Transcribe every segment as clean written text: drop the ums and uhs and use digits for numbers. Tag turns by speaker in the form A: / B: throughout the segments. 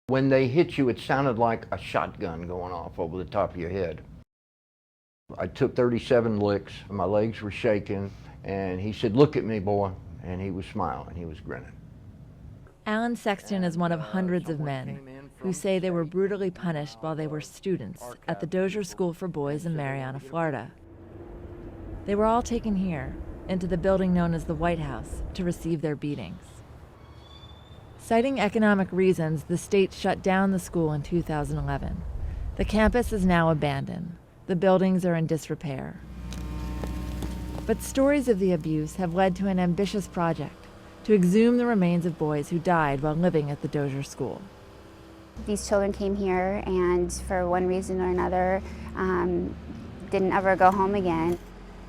A: When they hit you, it sounded like a shotgun going off over the top of your head. I took 37 licks, my legs were shaking, and he said, "Look at me, boy," and he was smiling, he was grinning.
B: Alan Sexton is one of hundreds of men who say they were brutally punished while they were students at the Dozier School for Boys in Marianna, Florida. They were all taken here, into the building known as the White House, to receive their beatings. Citing economic reasons, the state shut down the school in 2011. The campus is now abandoned. The buildings are in disrepair. But stories of the abuse have led to an ambitious project to exhume the remains of boys who died while living at the Dozier School.
C: These children came here and for one reason or another didn't ever go home again.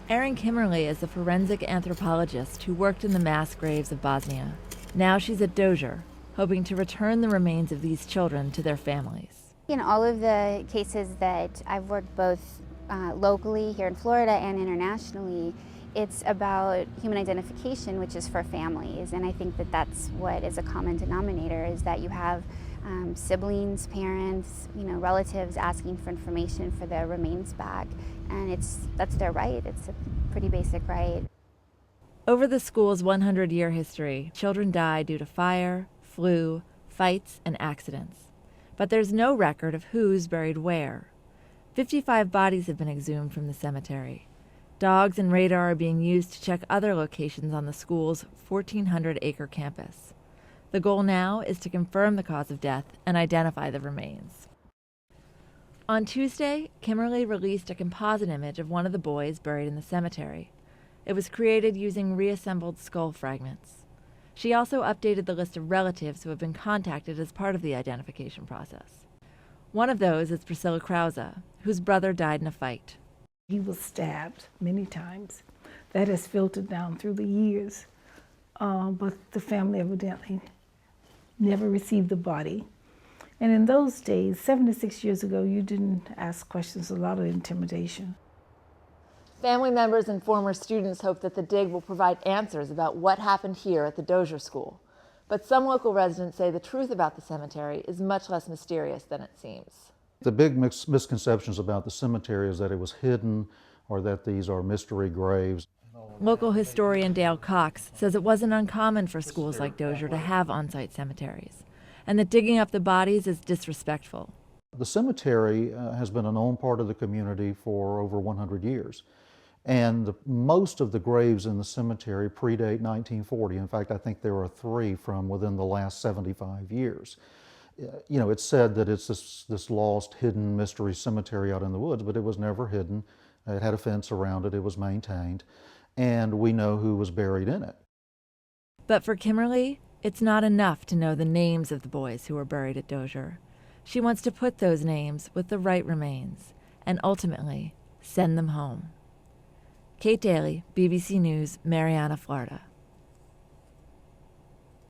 B: Erin Kimmerly is a forensic anthropologist who worked in the mass graves of Bosnia. Now she's at Dozier, hoping to return the remains of these children to their families.
C: In all of the cases that I've worked both locally here in Florida and internationally, it's about human identification, which is for families. And I think that that's what is a common denominator, is that you have siblings, parents, relatives asking for information for their remains back. And that's their right. It's a pretty basic right.
B: Over the school's 100-year history, children die due to fire, flu, fights, and accidents. But there's no record of who's buried where. 55 bodies have been exhumed from the cemetery. Dogs and radar are being used to check other locations on the school's 1,400-acre campus. The goal now is to confirm the cause of death and identify the remains. On Tuesday, Kimmerly released a composite image of one of the boys buried in the cemetery. It was created using reassembled skull fragments. She also updated the list of relatives who have been contacted as part of the identification process. One of those is Priscilla Krause, whose brother died in a fight.
D: He was stabbed many times. That has filtered down through the years, but the family evidently never received the body. And in those days, 76 years ago, you didn't ask questions, a lot of intimidation.
B: Family members and former students hope that the dig will provide answers about what happened here at the Dozier School. But some local residents say the truth about the cemetery is much less mysterious than it seems.
E: The big misconceptions about the cemetery is that it was hidden or that these are mystery graves.
B: Local historian Dale Cox says it wasn't uncommon for schools like Dozier to have on-site cemeteries, and that digging up the bodies is disrespectful.
E: The cemetery has been a known part of the community for over 100 years. And most of the graves in the cemetery predate 1940. In fact, I think there are 3 from within the last 75 years. It's said that it's this lost, hidden mystery cemetery out in the woods, but it was never hidden. It had a fence around it, it was maintained, and we know who was buried in it.
B: But for Kimmerly, it's not enough to know the names of the boys who were buried at Dozier. She wants to put those names with the right remains and ultimately send them home. Kate Daly, BBC News, Marianna, Florida.